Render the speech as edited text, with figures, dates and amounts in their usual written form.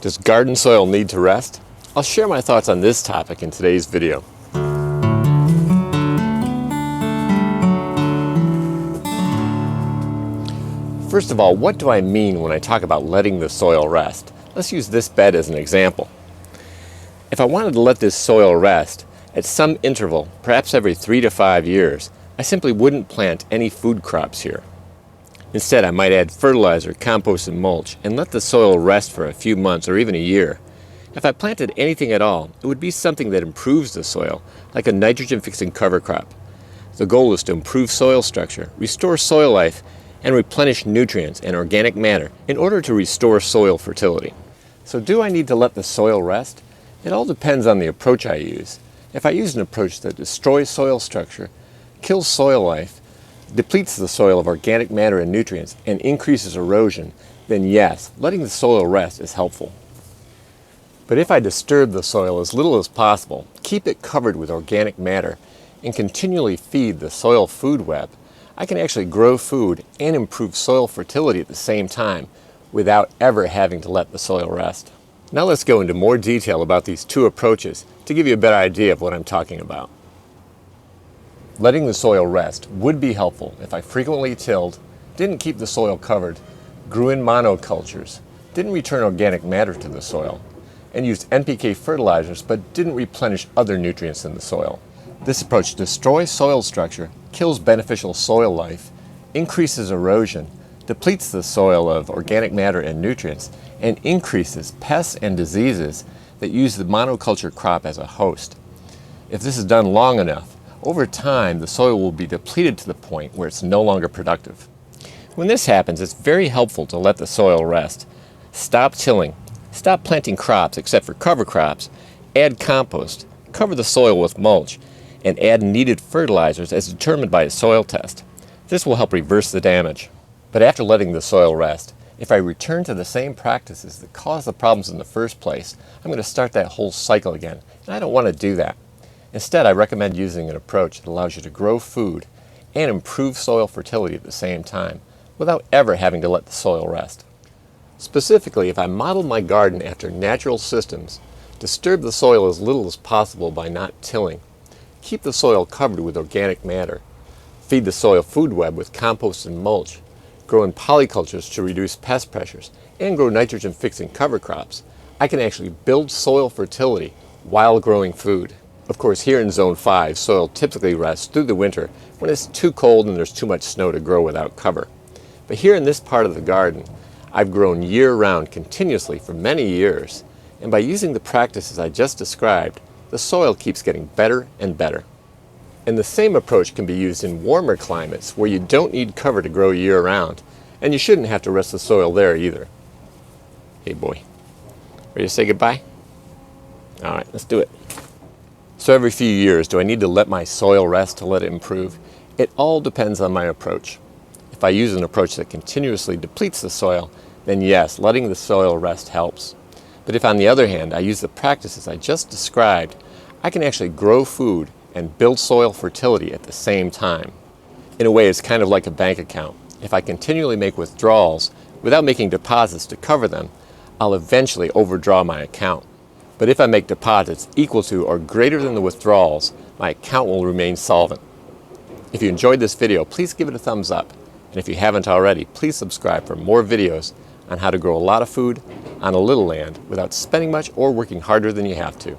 Does garden soil need to rest? I'll share my thoughts on this topic in today's video. First of all, what do I mean when I talk about letting the soil rest? Let's use this bed as an example. If I wanted to let this soil rest at some interval, perhaps every 3 to 5 years, I simply wouldn't plant any food crops here. Instead, I might add fertilizer, compost, and mulch, and let the soil rest for a few months or even a year. If I planted anything at all, it would be something that improves the soil, like a nitrogen-fixing cover crop. The goal is to improve soil structure, restore soil life, and replenish nutrients and organic matter in order to restore soil fertility. So do I need to let the soil rest? It all depends on the approach I use. If I use an approach that destroys soil structure, kills soil life, depletes the soil of organic matter and nutrients, and increases erosion, then yes, letting the soil rest is helpful. But if I disturb the soil as little as possible, keep it covered with organic matter, and continually feed the soil food web, I can actually grow food and improve soil fertility at the same time without ever having to let the soil rest. Now let's go into more detail about these two approaches to give you a better idea of what I'm talking about. Letting the soil rest would be helpful if I frequently tilled, didn't keep the soil covered, grew in monocultures, didn't return organic matter to the soil, and used NPK fertilizers but didn't replenish other nutrients in the soil. This approach destroys soil structure, kills beneficial soil life, increases erosion, depletes the soil of organic matter and nutrients, and increases pests and diseases that use the monoculture crop as a host. If this is done long enough, over time, the soil will be depleted to the point where it's no longer productive. When this happens, it's very helpful to let the soil rest. Stop tilling, stop planting crops except for cover crops, add compost, cover the soil with mulch, and add needed fertilizers as determined by a soil test. This will help reverse the damage. But after letting the soil rest, if I return to the same practices that caused the problems in the first place, I'm going to start that whole cycle again, and I don't want to do that. Instead, I recommend using an approach that allows you to grow food and improve soil fertility at the same time without ever having to let the soil rest. Specifically, if I model my garden after natural systems, disturb the soil as little as possible by not tilling, keep the soil covered with organic matter, feed the soil food web with compost and mulch, grow in polycultures to reduce pest pressures, and grow nitrogen-fixing cover crops, I can actually build soil fertility while growing food. Of course, here in Zone 5, soil typically rests through the winter when it's too cold and there's too much snow to grow without cover. But here in this part of the garden, I've grown year-round continuously for many years, and by using the practices I just described, the soil keeps getting better and better. And the same approach can be used in warmer climates where you don't need cover to grow year-round, and you shouldn't have to rest the soil there either. Hey boy, ready to say goodbye? All right, let's do it. So every few years, do I need to let my soil rest to let it improve? It all depends on my approach. If I use an approach that continuously depletes the soil, then yes, letting the soil rest helps. But if on the other hand, I use the practices I just described, I can actually grow food and build soil fertility at the same time. In a way, it's kind of like a bank account. If I continually make withdrawals without making deposits to cover them, I'll eventually overdraw my account. But if I make deposits equal to or greater than the withdrawals, my account will remain solvent. If you enjoyed this video, please give it a thumbs up. And if you haven't already, please subscribe for more videos on how to grow a lot of food on a little land without spending much or working harder than you have to.